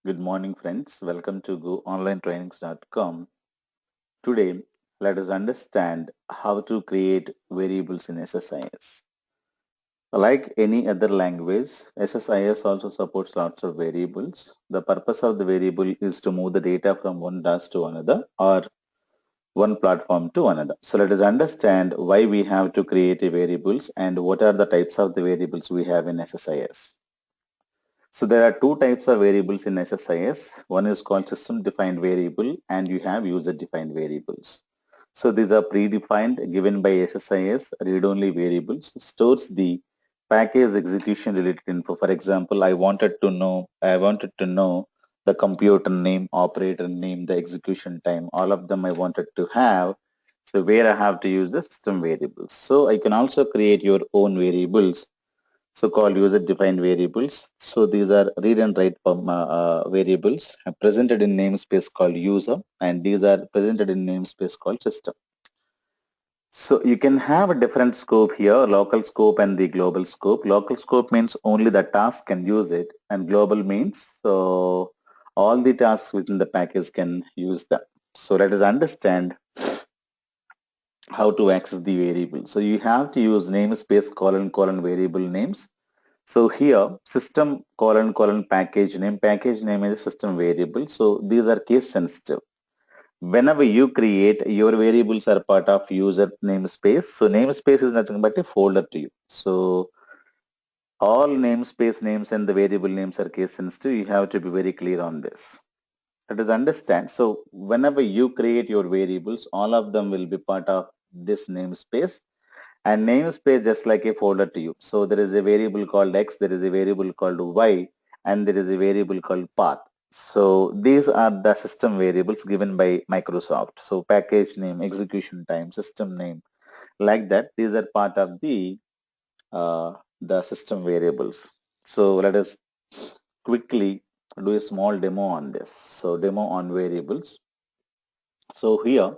Good morning, friends. Welcome to GoOnlineTrainings.com. Today, let us understand how to create variables in SSIS. Like any other language, SSIS also supports lots of variables. The purpose of the variable is to move the data from one task to another or one platform to another. So let us understand why we have to create a variables and what are the types of the variables we have in SSIS. So there are two types of variables in SSIS. One is called system-defined variable and you have user-defined variables. So these are predefined given by SSIS read-only variables, stores the package execution related info. For example, I wanted to know the computer name, operator name, the execution time, all of them I wanted to have. So where I have to use the system variables. So I can also create your own variables, so-called user-defined variables. So these are read and write variables presented in namespace called user, and these are presented in namespace called system. So you can have a different scope here, local scope and the global scope. Local scope means only the task can use it, and global means so all the tasks within the package can use them. So let us understand how to access the variable. So you have to use namespace colon variable names. So here system colon package name is a system variable. So these are case sensitive. Whenever you create, your variables are part of user namespace. So namespace is nothing but a folder to you. So all namespace names and the variable names are case sensitive. You have to be very clear on this. Let us understand. So whenever you create your variables, all of them will be part of this namespace. And namespace just like a folder to you. So there is a variable called X, there is a variable called Y, and there is a variable called path. So these are the system variables given by Microsoft. So package name, execution time, system name, like that. These are part of the system variables. So let us quickly do a small demo on this. So demo on variables. So here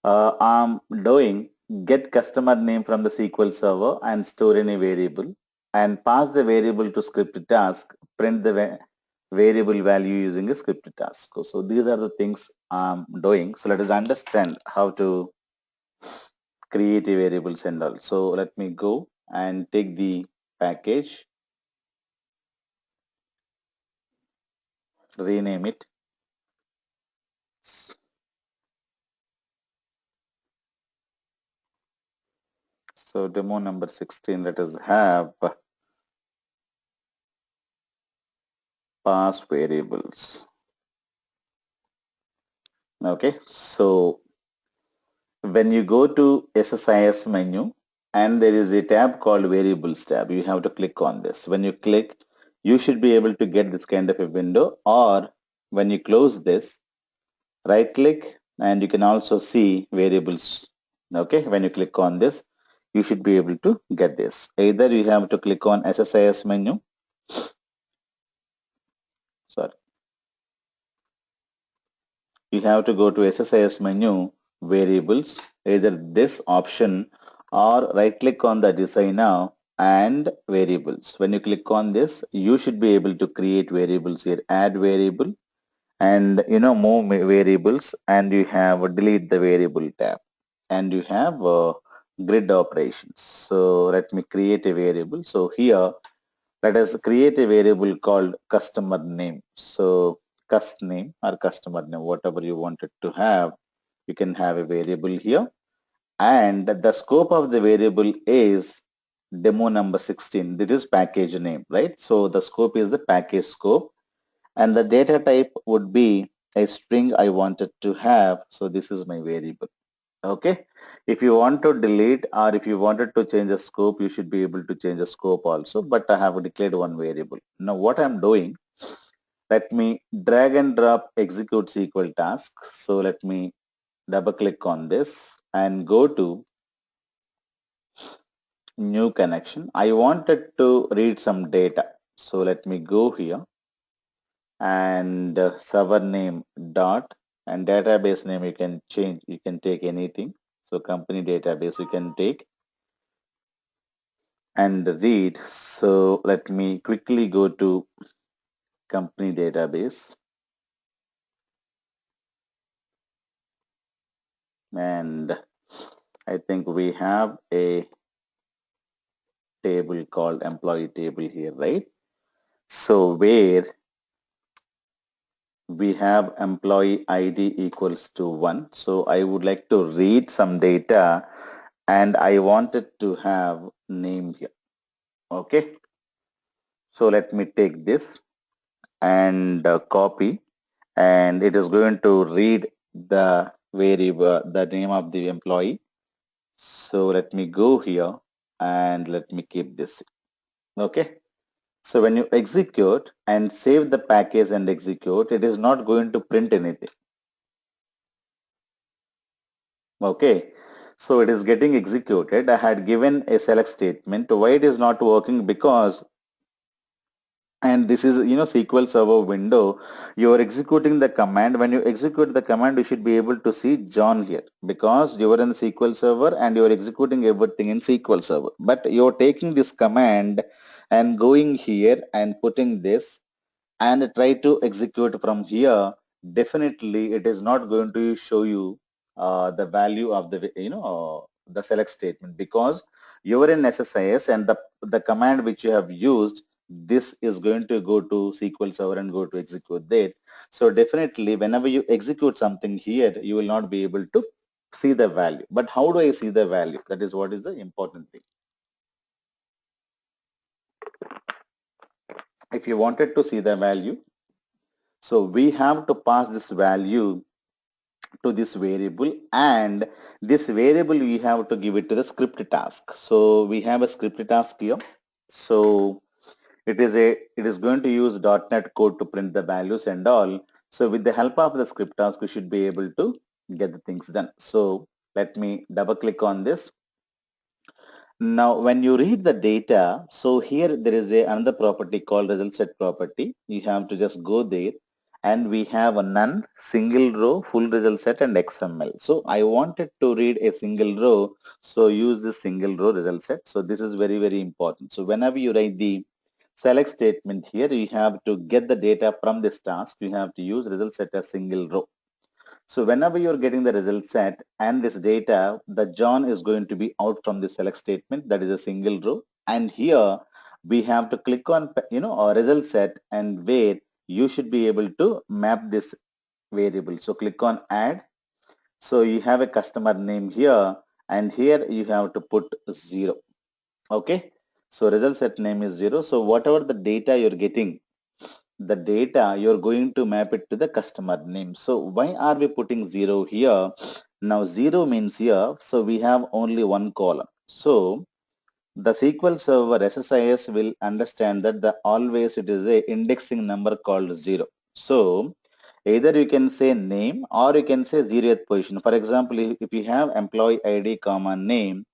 I'm doing get customer name from the SQL server and store in a variable and pass the variable to script task, print the variable value using a script task. So these are the things I'm doing. So let us understand how to create a variables and all. So let me go and take the package, rename it. So demo number 16, let us have pass variables. Okay, so when you go to SSIS menu and there is a tab called variables tab, you have to click on this. When you click, you should be able to get this kind of a window, or when you close this, right click and you can also see variables. Okay, when you click on this, you should be able to get this. Either you have to click on SSIS menu, sorry, you have to go to SSIS menu, variables, either this option or right click on the design now and variables. When you click on this, you should be able to create variables here, add variable and move variables, and you have delete the variable tab and you have grid operations. So let me create a variable. So here let us create a variable called customer name. So cust name or customer name, whatever you wanted to have, you can have a variable here. And the scope of the variable is demo number 16. This is package name, right? So the scope is the package scope and the data type would be a string I wanted to have. So this is my variable. Okay, if you want to delete or if you wanted to change the scope, you should be able to change the scope also, but I have declared one variable. Now what I'm doing, let me drag and drop execute SQL task. So let me double click on this and go to new connection. I wanted to read some data. So let me go here and server name dot and database name you can change, you can take anything. So company database you can take and read. So let me quickly go to company database, and I think we have a table called employee table here, right? So where we have employee ID equals to 1. So I would like to read some data and I wanted to have name here. Okay. So let me take this and copy, and it is going to read the variable, the name of the employee. So let me go here and let me keep this. Okay. So when you execute and save the package and execute, it is not going to print anything. Okay. So it is getting executed. I had given a select statement. Why it is not working? Because, and this is, SQL Server window, you are executing the command. When you execute the command, you should be able to see John here because you are in the SQL Server and you are executing everything in SQL Server. But you're taking this command and going here and putting this and try to execute from here, definitely it is not going to show you the value of the the select statement because you are in SSIS and the command which you have used, this is going to go to SQL Server and go to execute that. So definitely whenever you execute something here, you will not be able to see the value. But how do I see the value? That is what is the important thing. If you wanted to see the value, so we have to pass this value to this variable, and this variable we have to give it to the script task. So we have a script task here. So it is going to use .NET code to print the values and all. So with the help of the script task, we should be able to get the things done. So let me double click on this. Now, when you read the data, so here there is another property called result set property. You have to just go there and we have a none, single row, full result set and XML. So I wanted to read a single row. So use the single row result set. So this is very, very important. So whenever you write the select statement here, you have to get the data from this task. You have to use result set as single row. So whenever you're getting the result set and this data, the John is going to be out from the select statement. That is a single row. And here we have to click on, a result set and where you should be able to map this variable. So click on add. So you have a customer name here and here you have to put 0. Okay. So result set name is 0. So whatever the data you're getting, the data, you're going to map it to the customer name. So why are we putting 0 here? Now 0 means here, so we have only one column. So the SQL Server SSIS will understand that the always it is a indexing number called 0. So either you can say name or you can say 0th position. For example, if you have employee ID comma name,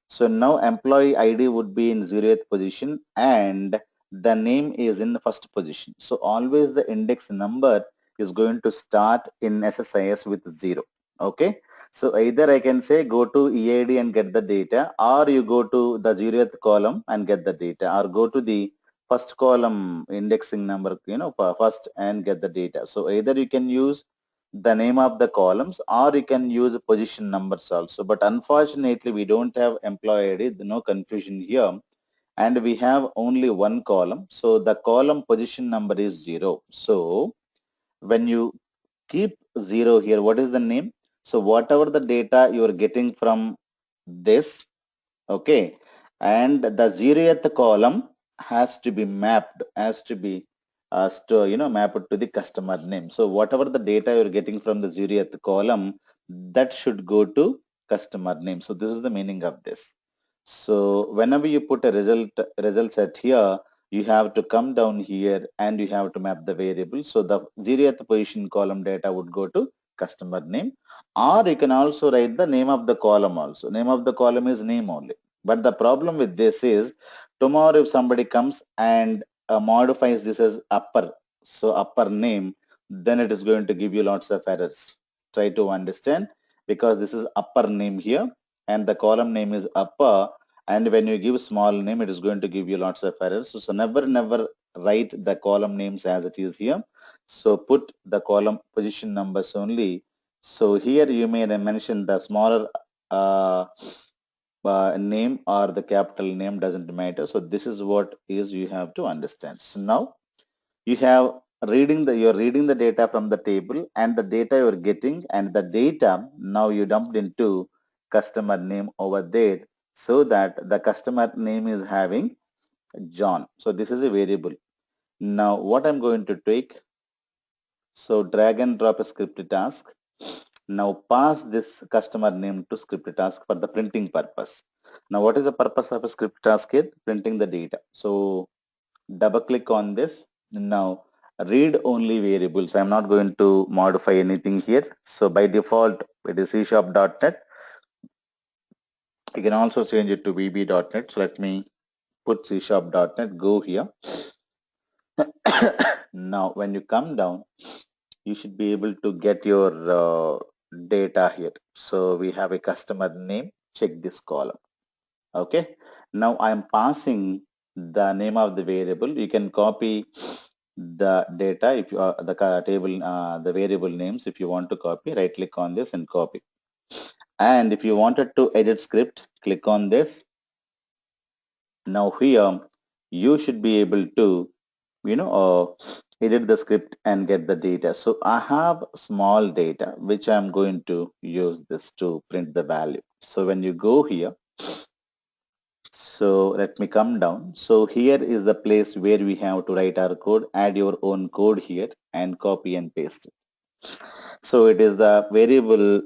so now employee ID would be in 0th position and the name is in the first position. So always the index number is going to start in SSIS with 0. Okay. So either I can say go to EID and get the data, or you go to the 0th column and get the data, or go to the first column indexing number, for first and get the data. So either you can use the name of the columns or you can use position numbers also. But unfortunately, we don't have employee ID, no confusion here. And we have only one column. So the column position number is 0. So when you keep 0 here, what is the name? So whatever the data you are getting from this, okay, and the 0th column has to be mapped, has to be mapped to the customer name. So whatever the data you're getting from the 0th column, that should go to customer name. So this is the meaning of this. So whenever you put a result set here, you have to come down here and you have to map the variable. So the 0th position column data would go to customer name, or you can also write the name of the column also. Name of the column is name only. But the problem with this is tomorrow if somebody comes and modifies this as upper, so upper name, then it is going to give you lots of errors. Try to understand because this is upper name here and the column name is upper, and when you give small name, it is going to give you lots of errors. So never write the column names as it is here. So put the column position numbers only. So here you may mention the smaller uh, name or the capital name, doesn't matter. So this is what is you have to understand. So now you have you're reading the data from the table and the data you're getting, and the data now you dumped into customer name over there, so that the customer name is having John. So this is a variable. Now what I'm going to take, so drag and drop a script task. Now pass this customer name to script task for the printing purpose. Now what is the purpose of a script task here? Printing the data. So double click on this. Now read only variables. I'm not going to modify anything here. So by default it is C#.NET. You can also change it to VB.NET. So let me put C#.NET, go here. Now when you come down, you should be able to get your data here. So we have a customer name, check this column. Okay. Now I'm passing the name of the variable. You can copy the data if you the table the variable names. If you want to copy, right click on this and copy. And if you wanted to edit script, click on this. Now here you should be able to edit the script and get the data. So I have small data which I'm going to use this to print the value. So when you go here, so let me come down. So here is the place where we have to write our code. Add your own code here and copy and paste it. So it is the variable.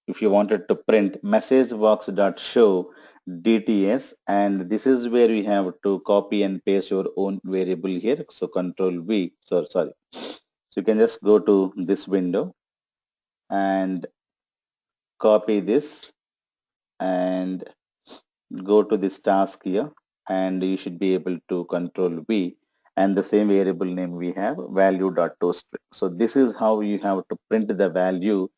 If you wanted to print messagebox.show DTS, and this is where we have to copy and paste your own variable here. So control V, so sorry. So you can just go to this window and copy this and go to this task here, and you should be able to control V, and the same variable name we have value.toString. So this is how you have to print the value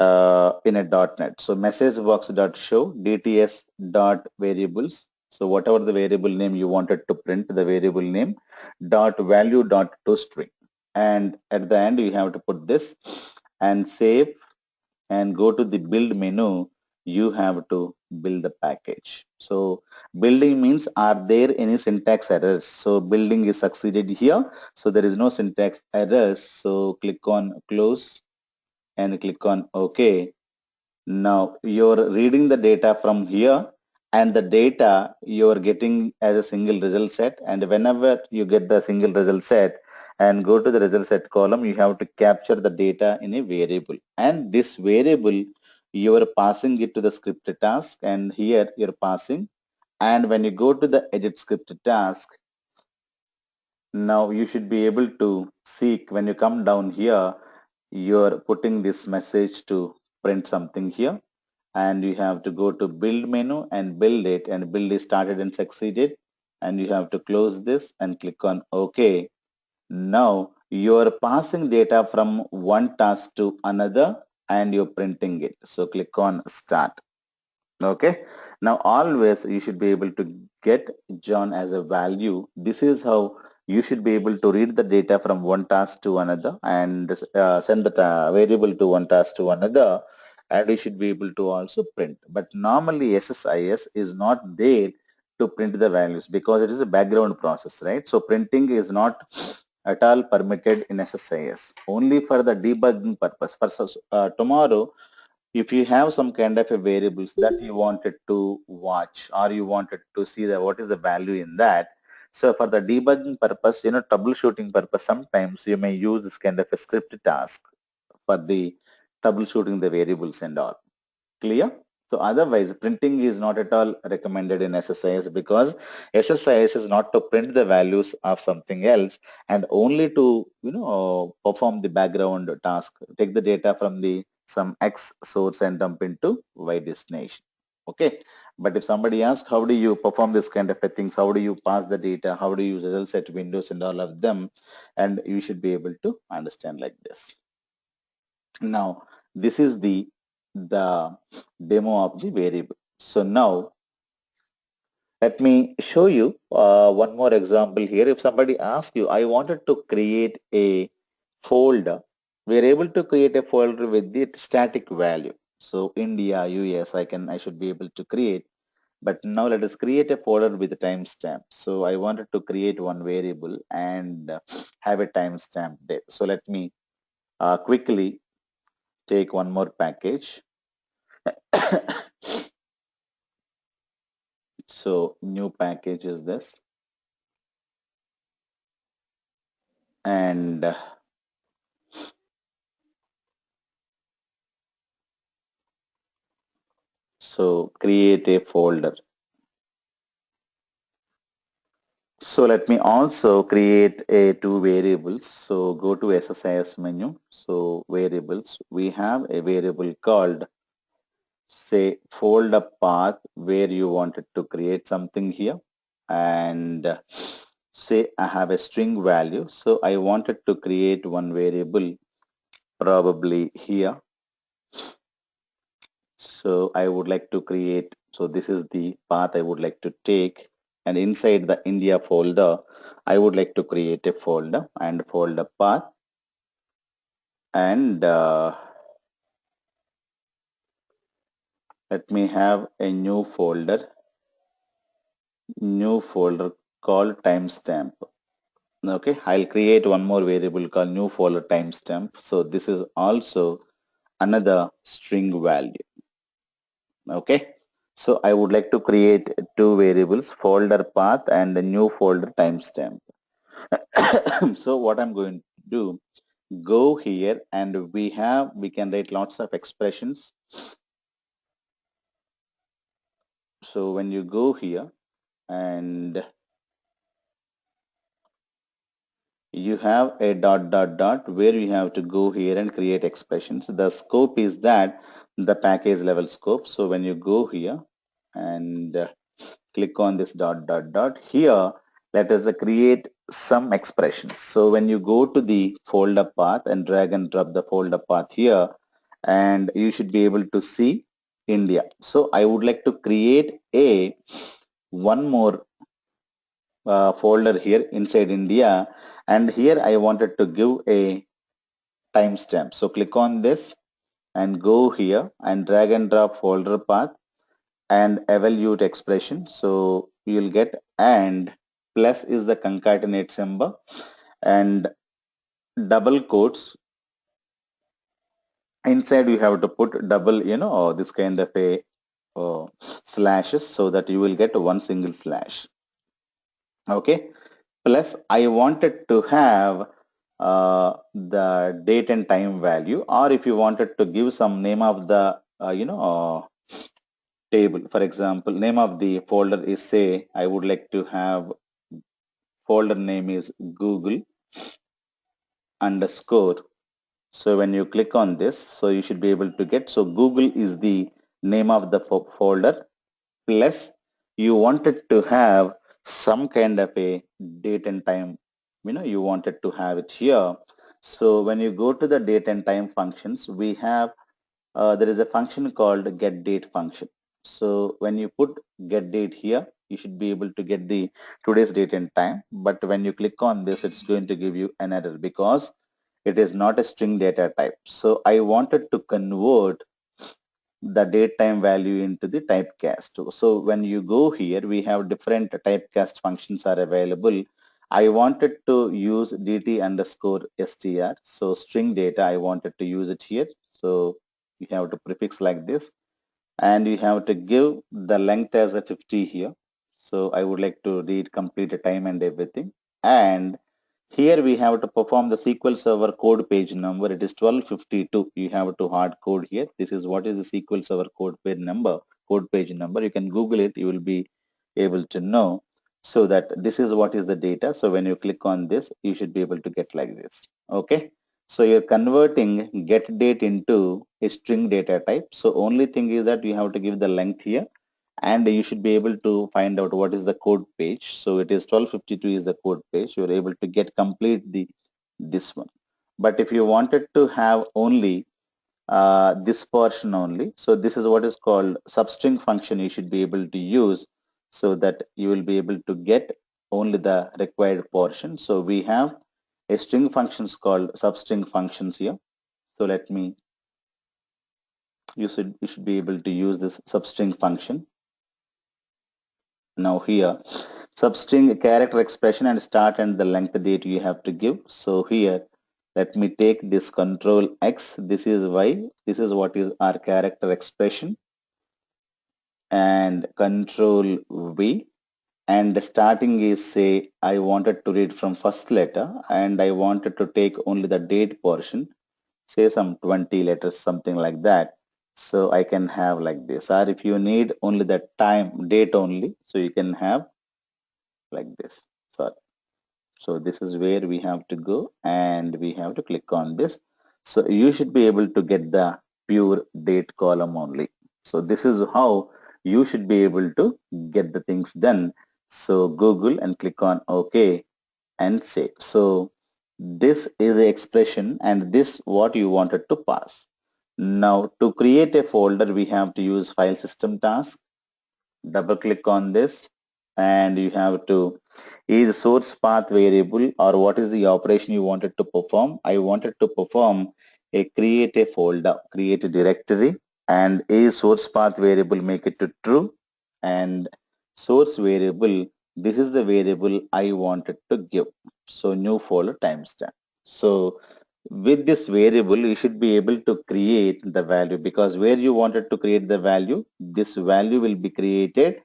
in a .NET. So messagebox.show DTS dot variables. So whatever the variable name you wanted to print, the variable name dot value dot toString. And at the end you have to put this and save and go to the build menu. You have to build the package. So building means, are there any syntax errors? So building is succeeded here. So there is no syntax errors. So click on close and click on OK. Now you're reading the data from here, and the data you're getting as a single result set. And whenever you get the single result set and go to the result set column, you have to capture the data in a variable. And this variable, you are passing it to the script task, and here you're passing. And when you go to the edit script task, now you should be able to see when you come down here, you're putting this message to print something here, and you have to go to build menu and build it, and build is started and succeeded, and you have to close this and click on OK. Now you're passing data from one task to another and you're printing it. So click on start. Okay. Now always you should be able to get John as a value. This is how you should be able to read the data from one task to another and send the variable to one task to another, and you should be able to also print. But normally SSIS is not there to print the values because it is a background process, right? So printing is not at all permitted in SSIS, only for the debugging purpose. For tomorrow, if you have some kind of a variables that you wanted to watch, or you wanted to see that what is the value in that, so for the debugging purpose, troubleshooting purpose, sometimes you may use this kind of a script task for the troubleshooting the variables and all. Clear? So otherwise, printing is not at all recommended in SSIS, because SSIS is not to print the values of something else, and only to perform the background task. Take the data from the some X source and dump into Y destination. Okay. But if somebody asks, how do you perform this kind of a things? How do you pass the data? How do you use result set windows and all of them? And you should be able to understand like this. Now, this is the demo of the variable. So now Let me show you one more example here. If somebody asks you, I wanted to create a folder, we are able to create a folder with the static value. So India, US, I should be able to create. But now let us create a folder with a timestamp. So I wanted to create one variable and have a timestamp there. So let me quickly take one more package. So new package is this. And so create a folder. So let me also create a two variables. So go to SSIS menu. So variables, we have a variable called say folder path where you wanted to create something here and say I have a string value. So I wanted to create one variable probably here. So I would like to create, so this is the path I would like to take, and inside the India folder, I would like to create a folder and folder path, and let me have a new folder called timestamp. Okay, I'll create one more variable called new folder timestamp. So this is also another string value. Okay, so I would like to create two variables, folder path and a new folder timestamp. So what I'm going to do, go here and we can write lots of expressions. So when you go here and you have a dot dot dot where you have to go here and create expressions. The scope is that the package level scope. So when you go here and click on this dot dot dot here, let us create some expressions. So when you go to the folder path and drag and drop the folder path here, and you should be able to see India. So I would like to create a one more folder here inside India, and here I wanted to give a timestamp. So click on this and go here and drag and drop folder path and evaluate expression. So you'll get and plus is the concatenate symbol and double quotes. Inside you have to put double, this kind of a slashes so that you will get one single slash. Okay. Plus I wanted to have the date and time value, or if you wanted to give some name of the, table. For example, name of the folder is say, I would like to have folder name is Google underscore. So when you click on this, so you should be able to get, so Google is the name of the folder, plus you wanted to have some kind of a date and time, you wanted to have it here. So when you go to the date and time functions, we have there is a function called get date function. So when you put get date here, you should be able to get the today's date and time. But when you click on this, it's going to give you an error because it is not a string data type. So I wanted to convert the date time value into the typecast. So when you go here, we have different typecast functions are available. I wanted to use dt underscore str. So string data, I wanted to use it here. So you have to prefix like this, and you have to give the length as a 50 here. So I would like to read complete the time and everything. And here we have to perform the SQL Server code page number. It is 1252. You have to hard code here. This is what is the SQL Server code page number. You can Google it. You will be able to know. So that this is what is the data. So when you click on this, you should be able to get like this. Okay. So you're converting get date into a string data type. So only thing is that you have to give the length here, and you should be able to find out what is the code page. So it is 1252 is the code page. You're able to get complete this one. But if you wanted to have only this portion only, so this is what is called substring function you should be able to use. so that you will be able to get only the required portion. So we have a string functions called substring functions here. So let me, you should be able to use this substring function. Now here, substring character expression and start and the length date you have to give. So here, let me take this control X. This is Y. This is what is our character expression, and control V. And starting is, say, I wanted to read from first letter and I wanted to take only the date portion, say some 20 letters, something like that. So I can have like this. Or if you need only the time, date only, so you can have like this. Sorry. So this is where we have to go and we have to click on this. So you should be able to get the pure date column only. So this is how you should be able to get the things done. So Google and click on OK and save. So this is the expression and this what you wanted to pass. Now to create a folder, we have to use file system task. Double click on this and you have to either source path variable or what is the operation you wanted to perform. I wanted to perform a create a folder, create a directory, and a source path variable, make it to true, and source variable, this is the variable I wanted to give. So new folder timestamp. So with this variable, you should be able to create the value, because where you wanted to create the value, this value will be created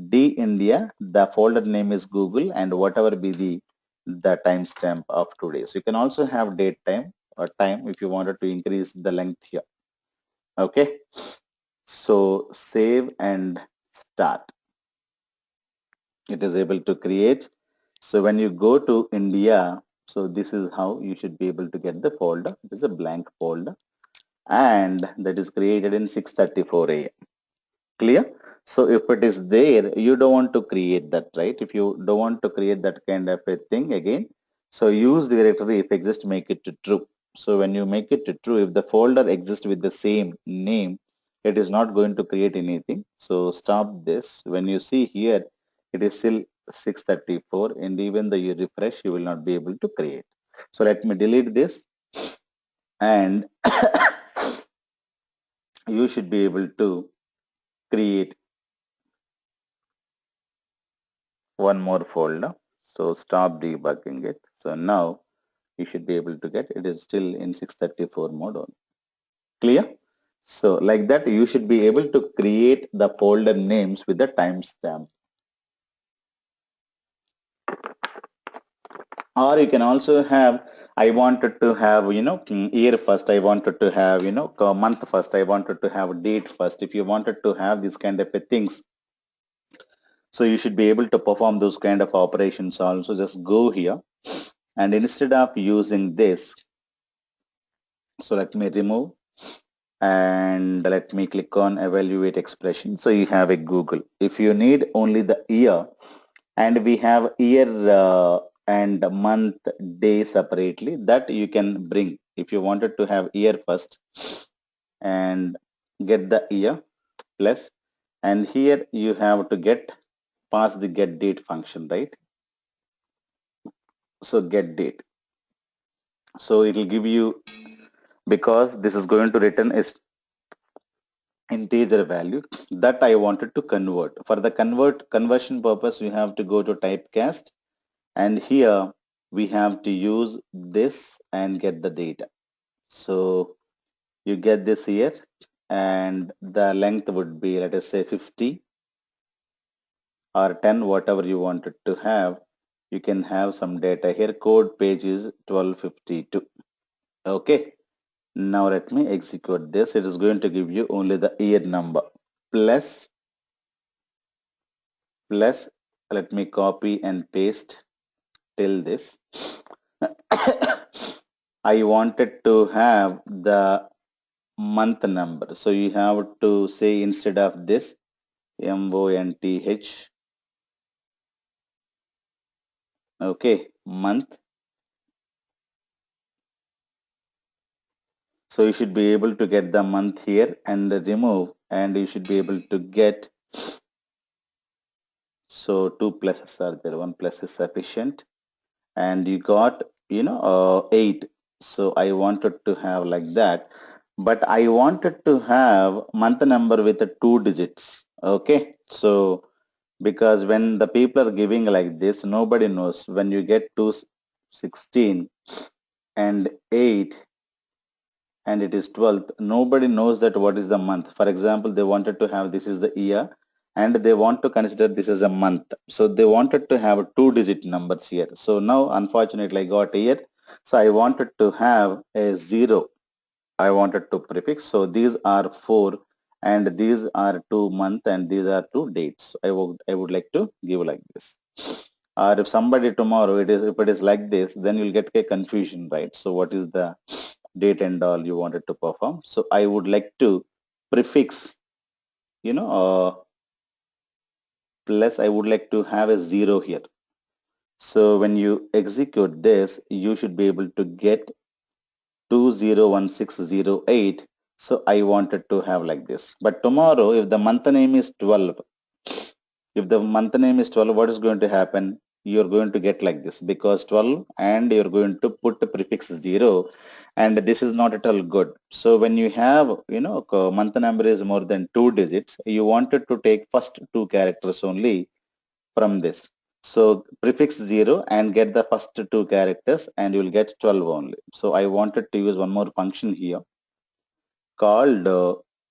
D India, the folder name is Google, and whatever be the timestamp of today. So you can also have date time or time if you wanted to increase the length here. Okay. So save and start. It is able to create. So when you go to India, so this is how you should be able to get the folder. It is a blank folder and that is created in 6:34 a.m. Clear? So if it is there, you don't want to create that, right? If you don't want to create that kind of a thing again, so use directory if exist, make it to true. So when you make it to true, if the folder exists with the same name, it is not going to create anything. So stop this. When you see here, it is still 6:34 and even though you refresh, you will not be able to create. So let me delete this and you should be able to create one more folder. So stop debugging it. So now you should be able to get, it is still in 6:34 mode on. Clear? So like that, you should be able to create the folder names with the timestamp. Or you can also have, I wanted to have, year first, I wanted to have, month first, I wanted to have date first. If you wanted to have these kind of a things, so you should be able to perform those kind of operations also. Just go here and instead of using this, so let me remove and let me click on evaluate expression. So you have a Google. If you need only the year, and we have year and month, day separately, that you can bring. If you wanted to have year first and get the year plus, and here you have to get pass the get date function, right? So get date. So it will give you, because this is going to return a integer value that I wanted to convert. For the conversion purpose, we have to go to typecast and here we have to use this and get the data. So you get this here and the length would be, let us say 50 or 10, whatever you wanted to have. You can have some data here. Code page is 1252. Okay. Now let me execute this. It is going to give you only the year number plus let me copy and paste till this. I wanted to have the month number. So you have to say instead of this month, okay, month. So you should be able to get the month here and remove, and you should be able to get So two pluses are there. One plus is sufficient. And you got, 8. So I wanted to have like that. But I wanted to have month number with the 2 digits. Okay. So because when the people are giving like this, nobody knows. When you get to 16 and 8 and it is 12th, nobody knows that what is the month. For example, they wanted to have this is the year and they want to consider this as a month. So they wanted to have 2 digit numbers here. So now unfortunately I got here. So I wanted to have a 0. I wanted to prefix. So these are 4 and these are 2 month and these are 2 dates. I would like to give like this. Or if somebody tomorrow if it is like this, then you'll get a confusion, right? So what is the date and all you wanted to perform? So I would like to prefix, you know, plus I would like to have a 0 here. So when you execute this, you should be able to get 201608. So I wanted to have like this. But tomorrow, if the month name is 12, if the month name is 12, what is going to happen? You're going to get like this because 12 and you're going to put the prefix 0 and this is not at all good. So when you have, month number is more than 2 digits, you wanted to take first 2 characters only from this. So prefix 0 and get the first 2 characters and you will get 12 only. So I wanted to use one more function here called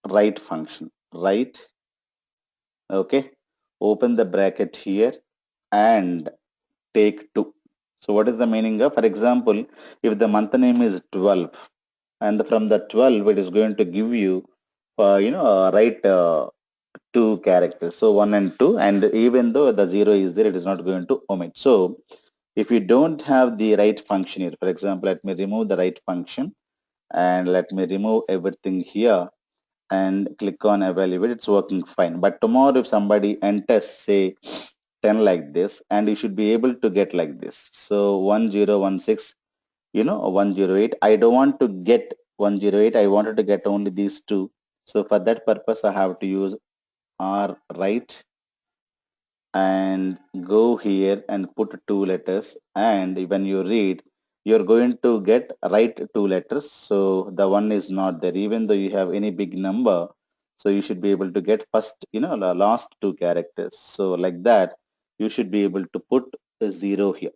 write function. Write, okay, open the bracket here and take 2. So what is the meaning of, for example, if the month name is 12 and from the 12 it is going to give you, write 2 characters. So 1 and 2 and even though the 0 is there, it is not going to omit. So if you don't have the write function here, for example, let me remove the write function and let me remove everything here and click on evaluate. It's working fine. But tomorrow if somebody enters say 10 like this and you should be able to get like this. So 1016, 108. I don't want to get 108. I wanted to get only these two. So for that purpose, I have to use R write and go here and put 2 letters. And when you read, you're going to get write 2 letters. So the one is not there, even though you have any big number. So you should be able to get first, the last 2 characters. So like that, you should be able to put a 0 here.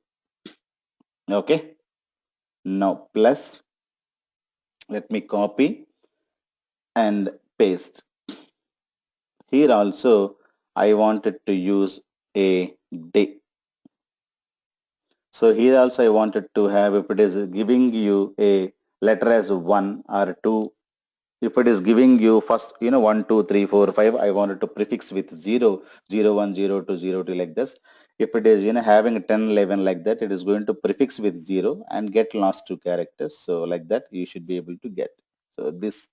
Okay. Now plus, let me copy and paste. Here also, I wanted to use a day. So here also I wanted to have, if it is giving you a letter as 1 or 2, if it is giving you first, 1, 2, 3, 4, 5, I wanted to prefix with 0, 0, 1, 0, 2, 0, 2 like this. If it is, having 10, 11 like that, it is going to prefix with 0 and get last 2 characters. So like that, you should be able to get. So this,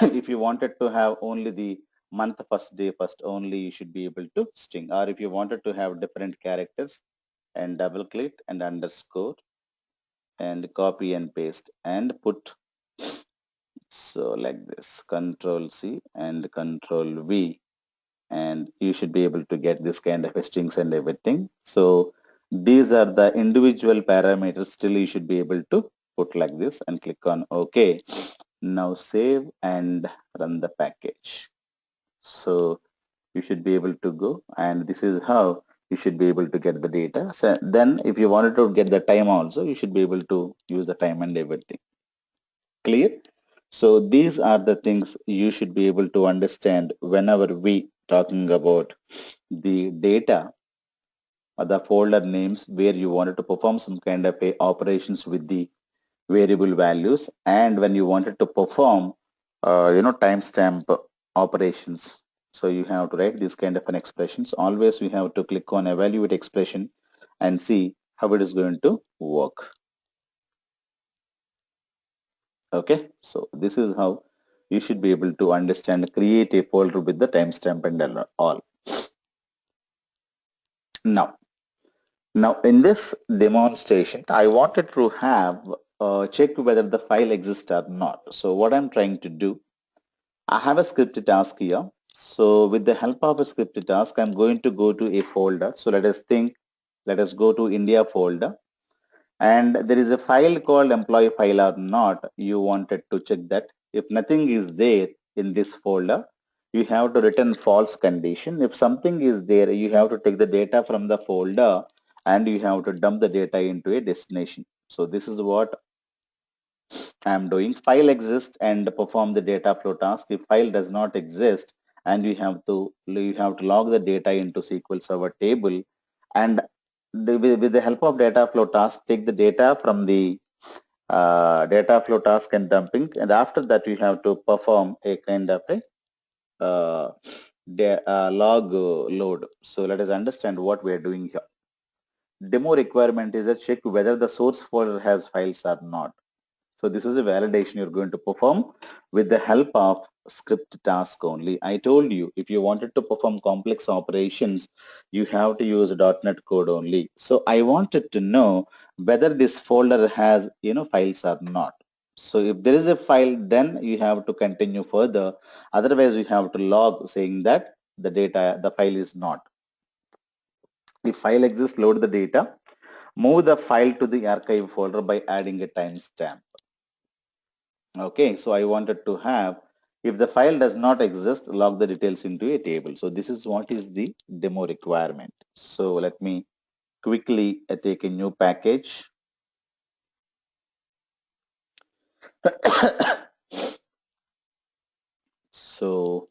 if you wanted to have only the month first day first only, you should be able to string. Or if you wanted to have different characters, and double click and underscore and copy and paste and put, so like this, control C and control V, and you should be able to get this kind of strings and everything. So these are the individual parameters. Still you should be able to put like this and click on OK. Now save and run the package. So you should be able to go, and this is how you should be able to get the data. So then if you wanted to get the time also, you should be able to use the time and everything. Clear? So these are the things you should be able to understand whenever we talking about the data or the folder names where you wanted to perform some kind of a operations with the variable values, and when you wanted to perform timestamp operations. So you have to write this kind of an expressions. Always we have to click on evaluate expression and see how it is going to work. Okay, so this is how you should be able to understand, create a folder with the timestamp and all. Now in this demonstration, I wanted to have check whether the file exists or not. So what I'm trying to do, I have a script task here. So with the help of a scripted task, I'm going to go to a folder. So let us go to India folder. And there is a file called employee file or not. You wanted to check that. If nothing is there in this folder, you have to return false condition. If something is there, you have to take the data from the folder and you have to dump the data into a destination. So this is what I'm doing. File exists and perform the data flow task. If file does not exist, and you have to log the data into SQL Server table, and with the help of data flow task, take the data from the data flow task and dumping, and after that you have to perform a kind of a log load. So let us understand what we are doing here. Demo requirement is a check whether the source folder has files or not. So this is a validation you're going to perform with the help of script task only. I told you if you wanted to perform complex operations, you have to use .NET code only. So I wanted to know whether this folder has files or not. So if there is a file, then you have to continue further. Otherwise, you have to log saying that the file is not. If file exists, load the data. Move the file to the archive folder by adding a timestamp. Okay, so I wanted to have, if the file does not exist, log the details into a table. So this is what is the demo requirement. So let me quickly take a new package. So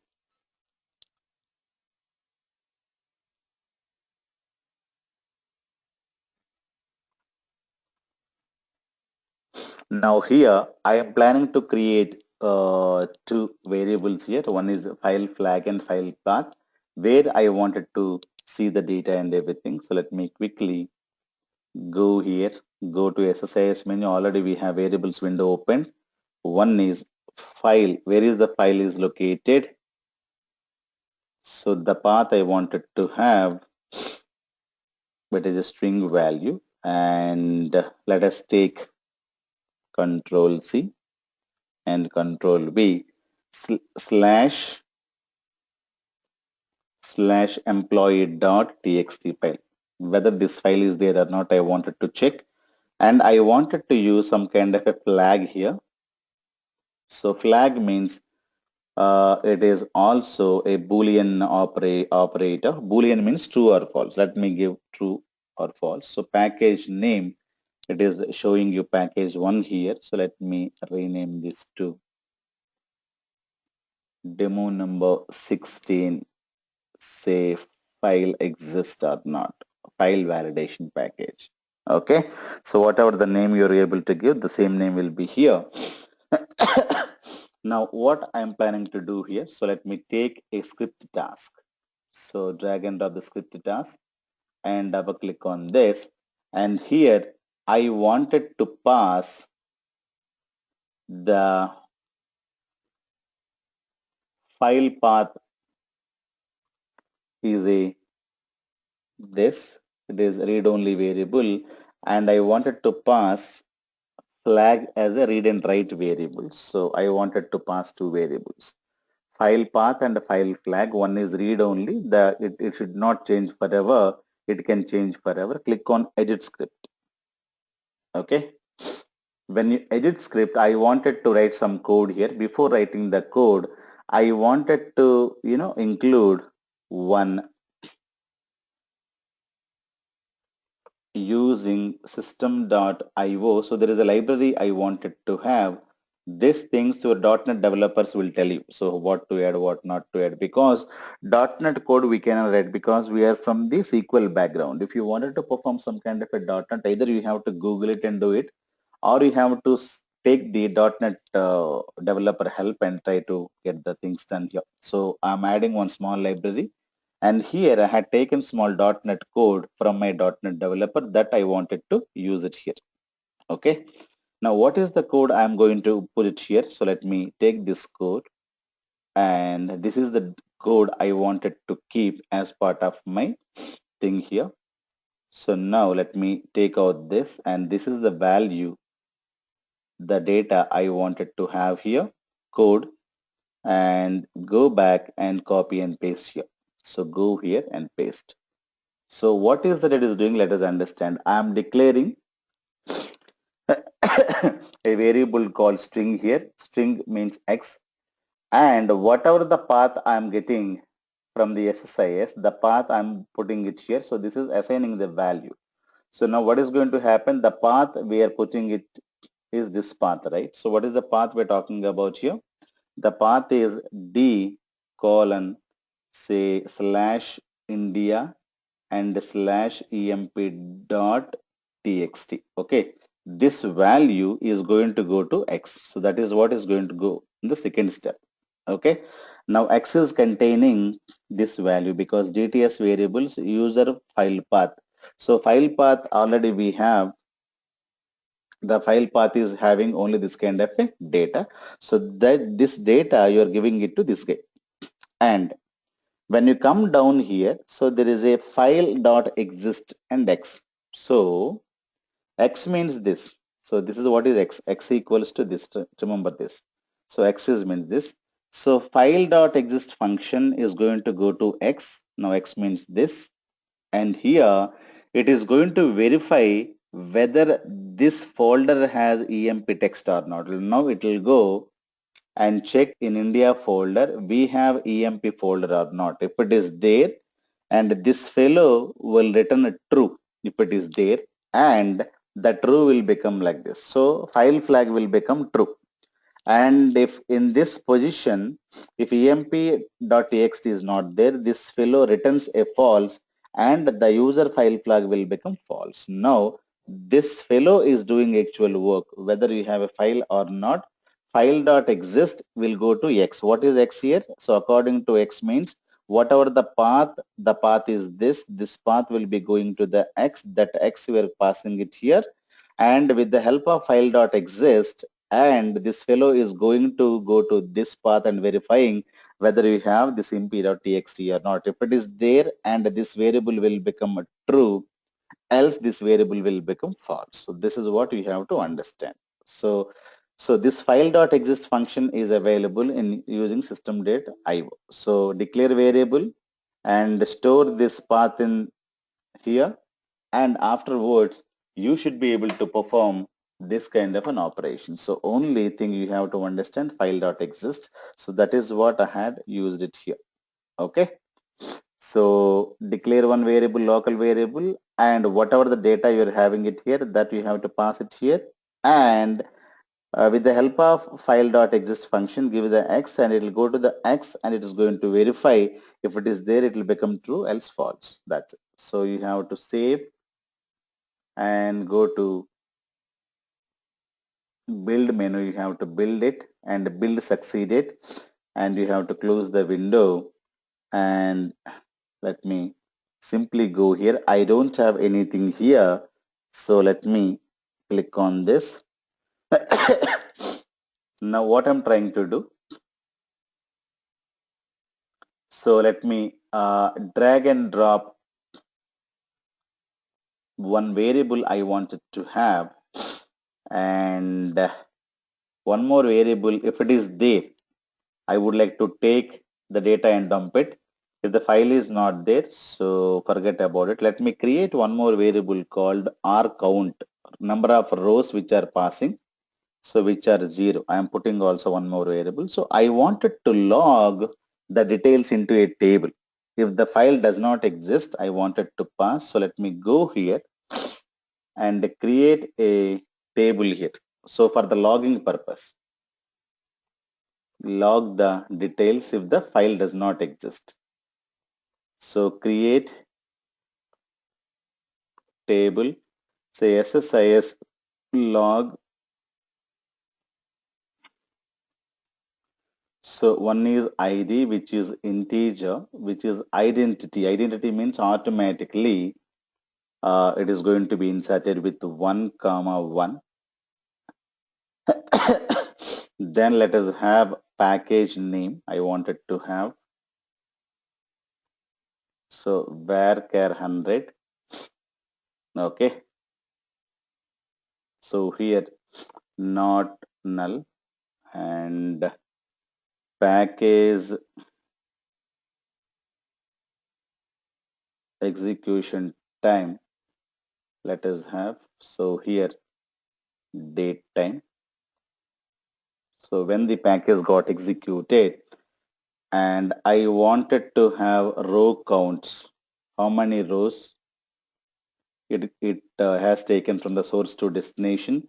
now here I am planning to create two variables here. One is file flag and file path, where I wanted to see the data and everything. So let me quickly go here, go to SSIS menu. Already we have variables window open. One is file. Where is the file is located? So the path I wanted to have, but is a string value. And let us take Control C and Control V slash employee.txt file. Whether this file is there or not, I wanted to check. And I wanted to use some kind of a flag here. So flag means it is also a Boolean operator. Boolean means true or false. Let me give true or false. So package name, it is showing you package 1 here. So let me rename this to demo number 16, say file exists or not, file validation package. Okay, so whatever the name you're able to give, the same name will be here. Now what I'm planning to do here, so let me take a script task. So drag and drop the script task and double click on this. And here I wanted to pass the file path is a this. It is read only variable, and I wanted to pass flag as a read and write variable. So I wanted to pass two variables, file path and file flag. One is read only. It should not change forever. It can change forever. Click on edit script. Okay. When you edit script, I wanted to write some code here. Before writing the code, I wanted to, include one using system.io. So there is a library I wanted to have. These things your .NET developers will tell you. So what to add, what not to add, because .NET code we cannot write because we are from the SQL background. If you wanted to perform some kind of a .NET, either you have to Google it and do it, or you have to take the .NET developer help and try to get the things done here. So I'm adding one small library. And here I had taken small .NET code from my .NET developer that I wanted to use it here. Okay. Now what is the code I'm going to put it here? So let me take this code, and this is the code I wanted to keep as part of my thing here. So now let me take out this, and this is the value, the data I wanted to have here, code, and go back and copy and paste here. So go here and paste. So what is that it is doing? Let us understand. I am declaring a variable called string here. String means X, and whatever the path I am getting from the SSIS, the path I'm putting it here. So this is assigning the value. So now what is going to happen? The path we are putting it is this path, right? So what is the path we're talking about here? The path is D colon say slash India and slash emp dot txt. Okay, this value is going to go to X. So that is what is going to go in the second step. Okay, now X is containing this value because DTS variables user file path. So file path already we have, the file path is having only this kind of a data. So that this data you are giving it to this guy. And when you come down here, so there is a file dot exist and X. So X means this. So this is what is X. X equals to this. Remember this. So X is means this. So file dot exist function is going to go to X. Now X means this. And here it is going to verify whether this folder has EMP text or not. Now it will go and check in India folder, we have EMP folder or not. If it is there, and this fellow will return a true if it is there, and the true will become like this. So file flag will become true. And if in this position, if emp.txt is not there, this fellow returns a false and the user file flag will become false. Now, this fellow is doing actual work, whether you have a file or not. File.exist will go to X. What is X here? So according to X means whatever the path is this path will be going to the X, that X we are passing it here. And with the help of file.exist, and this fellow is going to go to this path and verifying whether you have this imp.txt or not. If it is there, and this variable will become true, else this variable will become false. So this is what you have to understand. So this file.exist function is available in using system.io. So declare variable and store this path in here, and afterwards you should be able to perform this kind of an operation. So only thing you have to understand file.exist. So that is what I had used it here. Okay. So declare one variable, local variable, and whatever the data you're having it here, that you have to pass it here. And with the help of file.exist function, give the X and it will go to the X and it is going to verify. If it is there, it will become true, else false. That's it. So you have to save and go to build menu. You have to build it and build succeeded, and you have to close the window, and let me simply go here. I don't have anything here, so let me click on this. Now what I'm trying to do, so let me drag and drop one variable I wanted to have, and one more variable. If it is there, I would like to take the data and dump it. If the file is not there, so forget about it. Let me create one more variable called r count, number of rows which are passing, so which are 0. I am putting also one more variable. So I wanted to log the details into a table. If the file does not exist, I wanted to pass. So let me go here and create a table here. So for the logging purpose, log the details if the file does not exist. So create table, say SSIS log. So one is ID, which is integer, which is identity. Identity means automatically it is going to be inserted with 1 comma 1. Then let us have package name. I wanted to have, so varchar 100. Okay. So here not null, and package execution time, let us have, so here date time. So when the package got executed and I wanted to have row counts, how many rows it has taken from the source to destination.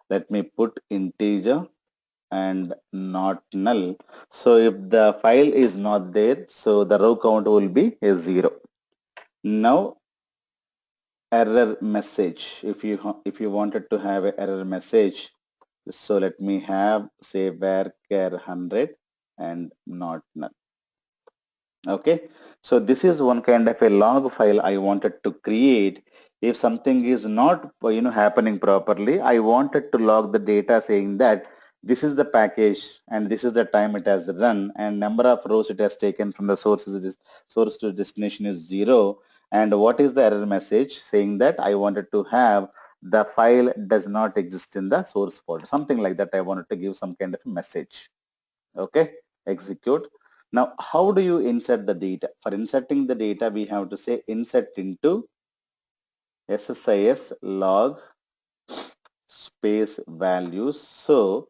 Let me put integer and not null. So if the file is not there, so the row count will be a 0. Now error message. If you wanted to have an error message, so let me have say varchar 100 and not null. Okay, so this is one kind of a log file I wanted to create. If something is not happening properly, I wanted to log the data saying that this is the package and this is the time it has run and number of rows it has taken from the source to destination is 0, and what is the error message saying that I wanted to have the file does not exist in the source folder, something like that. I wanted to give some kind of a message. Okay, execute. Now, how do you insert the data? For inserting the data, we have to say insert into SSIS log space values. So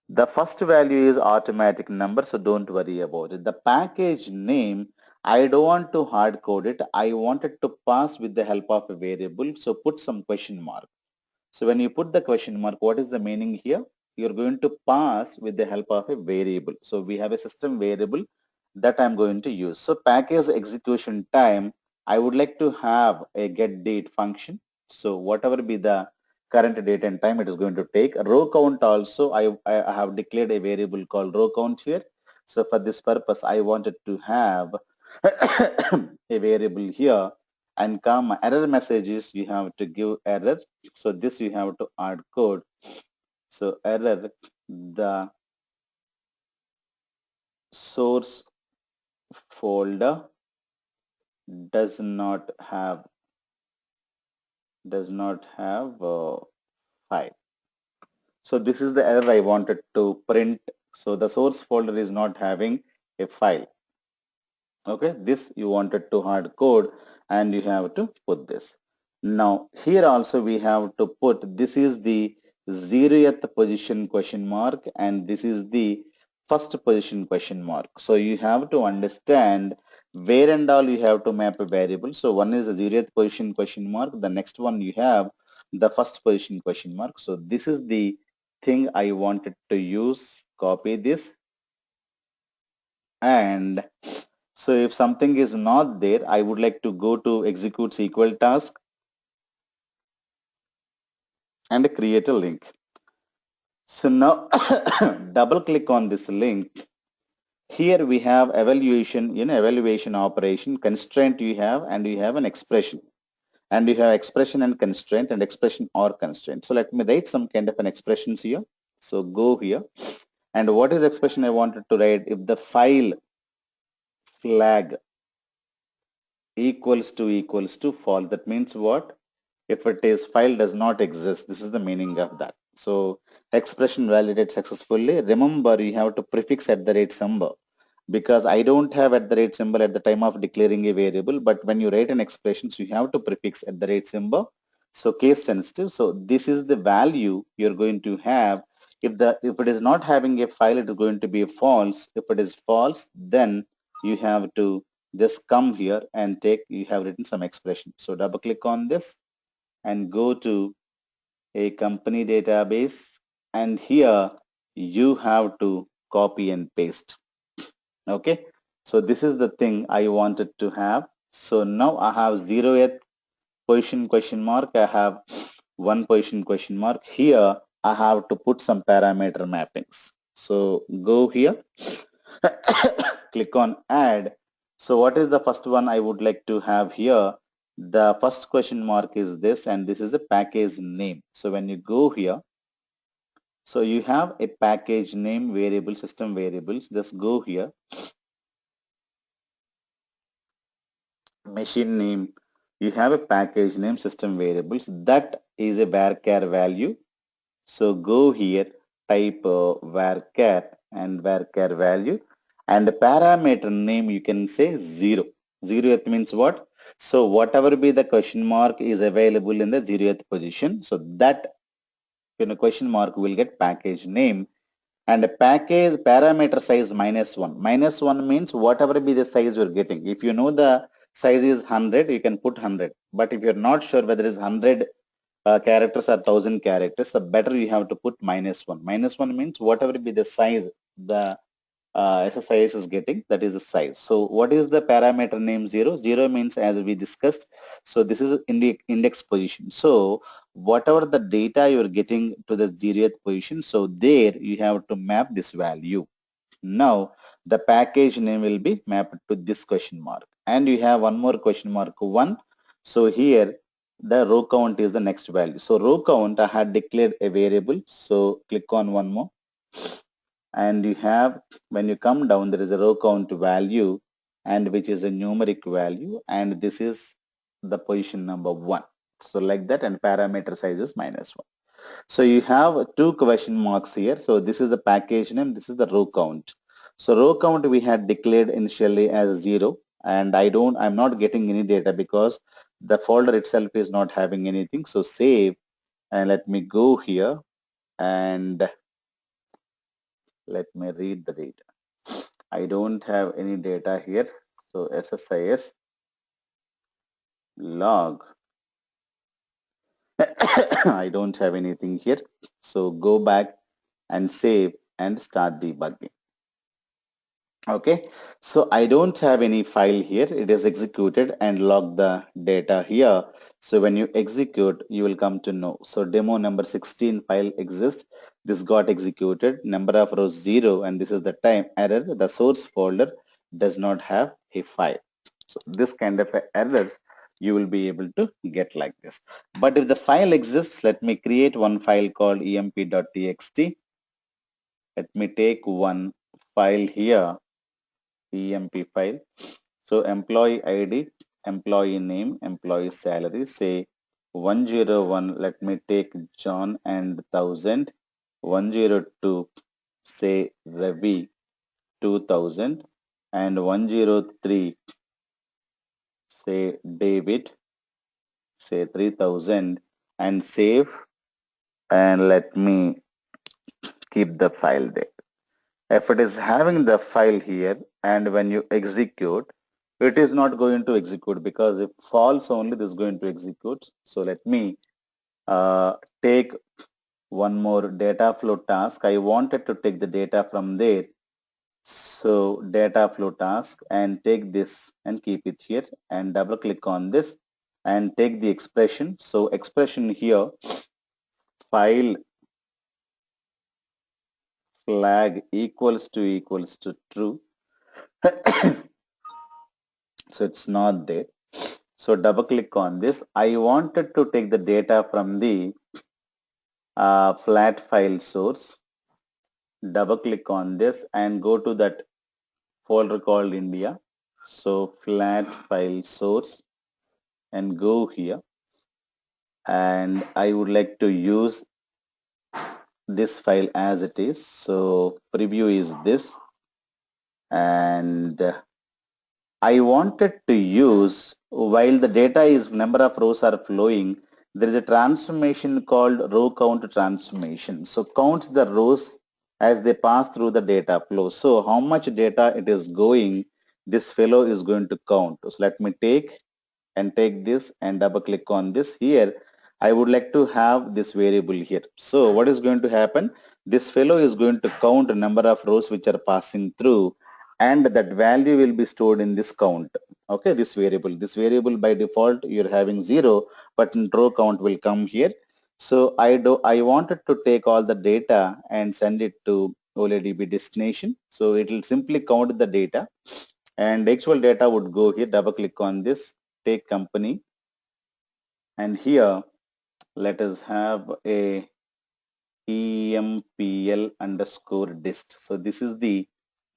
the first value is automatic number, so don't worry about it. The package name, I don't want to hard code it. I wanted to pass with the help of a variable. So put some question mark. So when you put the question mark, what is the meaning here? You're going to pass with the help of a variable. So we have a system variable that I'm going to use. So package execution time, I would like to have a get date function. So whatever be the current date and time it is going to take. Row count also, I have declared a variable called row count here. So for this purpose, I wanted to have a variable here, and comma error messages you have to give error. So this you have to add code. So error, the source folder does not have file. So this is the error I wanted to print. So the source folder is not having a file. Okay, this you wanted to hard code and you have to put this. Now here also we have to put this is the 0th position question mark and this is the first position question mark. So you have to understand where and all you have to map a variable. So one is the 0th position question mark, the next one you have the first position question mark. So this is the thing I wanted to use. Copy this, and so if something is not there, I would like to go to execute SQL task and create a link. So now double click on this link. Here we have evaluation, evaluation operation, constraint you have, and you have an expression. And you have expression and constraint and expression or constraint. So let me write some kind of an expressions here. So go here. And what is expression I wanted to write? If the file flag equals to false, that means what? If it is file does not exist, this is the meaning of that. So expression validated successfully. Remember, you have to prefix at the rate symbol because I don't have at the rate symbol at the time of declaring a variable, but when you write an expression, so you have to prefix at the rate symbol. So case sensitive. So this is the value you're going to have. If it is not having a file, it is going to be false. If it is false, then you have to just come here and you have written some expression. So double click on this and go to a company database, and here you have to copy and paste. Okay, so this is the thing I wanted to have. So now I have 0th position question mark, I have 1 position question mark. Here I have to put some parameter mappings. So go here, click on add. So what is the first one I would like to have here? The first question mark is this, and this is the package name. So when you go here, so you have a package name variable, system variables. Just go here, machine name. You have a package name, system variables. That is a varchar value. So go here, type varchar and varchar value. And the parameter name you can say 0. 0th means what? So whatever be the question mark is available in the 0th position, so that question mark will get package name. And the package parameter size -1. -1 means whatever be the size you're getting. If you know the size is 100, you can put 100. But if you're not sure whether it's 100 characters or 1000 characters, the better you have to put -1. -1 means whatever be the size the SSIS is getting, that is the size. So what is the parameter name 0? 0 means, as we discussed, so this is in the index position. So whatever the data you're getting to the 0th position, so there you have to map this value. Now the package name will be mapped to this question mark. And you have one more question mark 1. So here the row count is the next value. So row count I had declared a variable. So click on one more. And you have, when you come down, there is a row count value, and which is a numeric value, and this is the position number 1. So like that, and parameter size is -1. So you have two question marks here. So this is the package name, this is the row count. So row count we had declared initially as 0, and I'm not getting any data because the folder itself is not having anything. So save, and let me go here and let me read the data. I don't have any data here. So SSIS log. I don't have anything here. So go back and save and start debugging. Okay, so I don't have any file here. It is executed and log the data here. So when you execute, you will come to know. So demo number 16 file exists. This got executed. Number of rows 0, and this is the time error. The source folder does not have a file. So this kind of errors you will be able to get like this. But if the file exists, let me create one file called emp.txt. Let me take one file here, emp file. So employee ID, employee name, employee salary, say 101, let me take John and 1000, 102, say Ravi 2000, and 103, say David, say 3000, and save, and let me keep the file there. If it is having the file here, and when you execute, it is not going to execute, because if false only, this is going to execute. So let me take one more data flow task. I wanted to take the data from there. So data flow task, and take this and keep it here, and double click on this and take the expression. So expression here, file flag equals to true. So it's not there. So double click on this. I wanted to take the data from the flat file source. Double click on this and go to that folder called India. So flat file source, and go here. And I would like to use this file as it is. So preview is this. And I wanted to use, while the data is number of rows are flowing, there is a transformation called row count transformation. So count the rows as they pass through the data flow. So how much data it is going, this fellow is going to count. So let me take this and double click on this here. I would like to have this variable here. So what is going to happen? This fellow is going to count the number of rows which are passing through, and that value will be stored in this count. Okay, this variable by default you're having 0, but in row count will come here. So I wanted to take all the data and send it to OLEDB destination. So it will simply count the data, and actual data would go here. Double click on this, take company, and here let us have a EMPL underscore dist. So this is the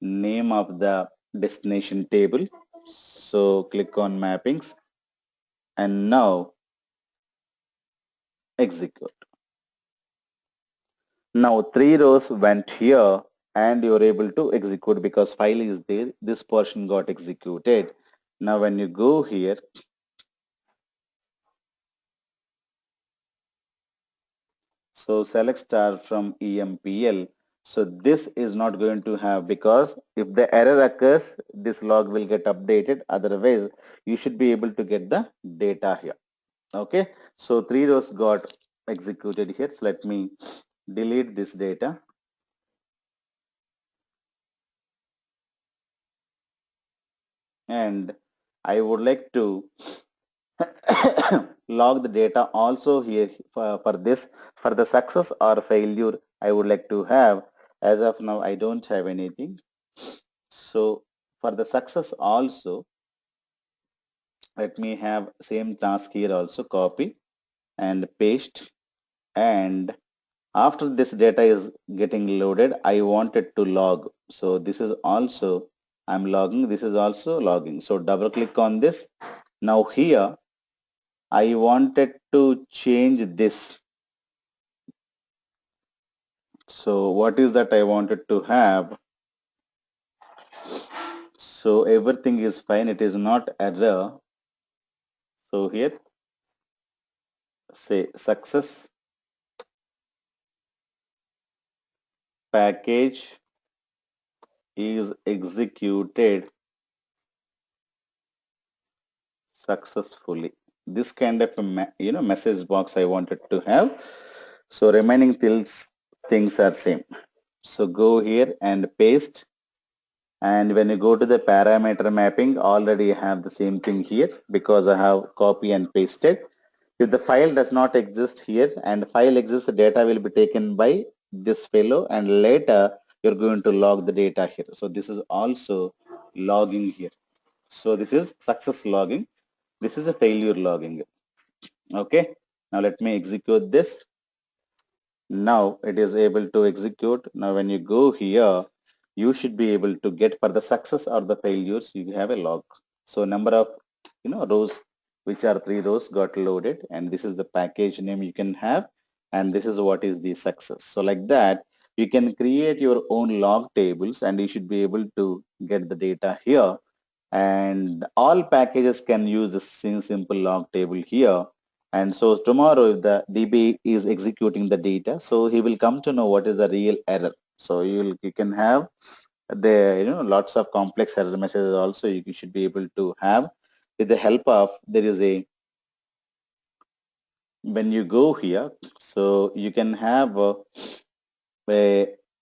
name of the destination table. So click on mappings, and now execute. Now 3 rows went here, and you're able to execute because file is there. This portion got executed. Now when you go here, so select star from EMPL. So this is not going to have, because if the error occurs, this log will get updated. Otherwise, you should be able to get the data here. Okay. So 3 rows got executed here. So let me delete this data, and I would like to log the data also here for this, for the success or failure. I would like to have, as of now I don't have anything. So for the success also, let me have same task here also, copy and paste. And after this data is getting loaded, I wanted to log. So this is also, I'm logging, this is also logging. So double click on this. Now here, I wanted to change this. So what is that I wanted to have? So everything is fine. It is not error. So here, say success package is executed successfully. This kind of a message box I wanted to have. So remaining things are same. So go here and paste. And when you go to the parameter mapping, already I have the same thing here because I have copy and pasted. If the file does not exist here and file exists, the data will be taken by this fellow, and later you're going to log the data here. So this is also logging here. So this is success logging. This is a failure logging. Okay. Now let me execute this. Now it is able to execute. Now when you go here, you should be able to get for the success or the failures, you have a log. So number of rows, which are 3 rows, got loaded, and this is the package name you can have, and this is what is the success. So like that, you can create your own log tables, and you should be able to get the data here. And all packages can use the same simple log table here. And so tomorrow, if the DB is executing the data, so he will come to know what is the real error. So you can have the lots of complex error messages also you should be able to have with the help of, there is a, when you go here, so you can have a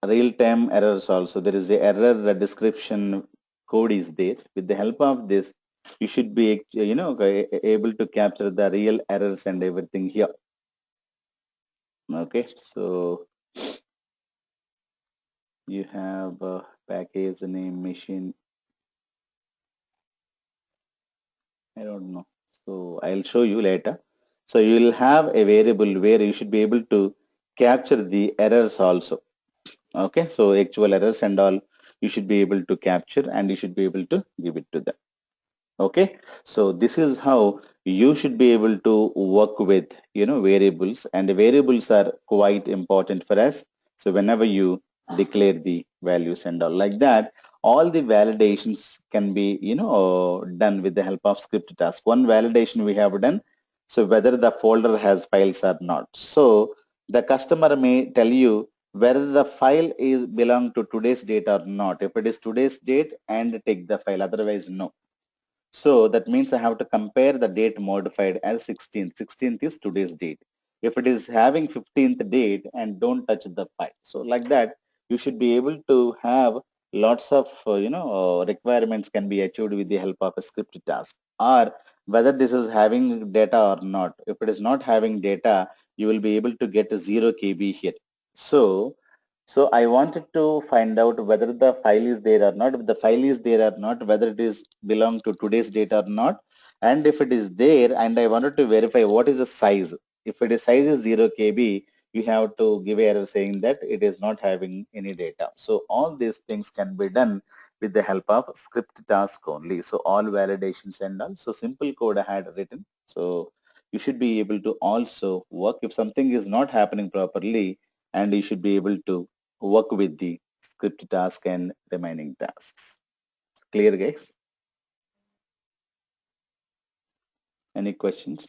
real-time errors also. There is the error, the description code is there. With the help of this, you should be able to capture the real errors and everything here. Okay, so you have package name machine, I don't know. So I'll show you later. So you will have a variable where you should be able to capture the errors also. Okay, so actual errors and all you should be able to capture, and you should be able to give it to them. Okay, so this is how you should be able to work with variables, and the variables are quite important for us. So whenever you declare the values and all like that, all the validations can be done with the help of script task. One validation we have done, so whether the folder has files or not. So the customer may tell you whether the file is belong to today's date or not. If it is today's date, and take the file, otherwise no. So that means I have to compare the date modified as 16th. 16th is today's date. If it is having 15th date, and don't touch the file. So like that, you should be able to have lots of requirements can be achieved with the help of a script task, or whether this is having data or not. If it is not having data, you will be able to get a 0 KB here. So I wanted to find out whether the file is there or not. If the file is there or not, whether it is belong to today's date or not. And if it is there, and I wanted to verify what is the size. If it is size is 0 KB, you have to give error saying that it is not having any data. So all these things can be done with the help of script task only. So all validations and all. So simple code I had written. So you should be able to also work if something is not happening properly, and you should be able to work with the script task and remaining tasks. Clear, guys? Any questions?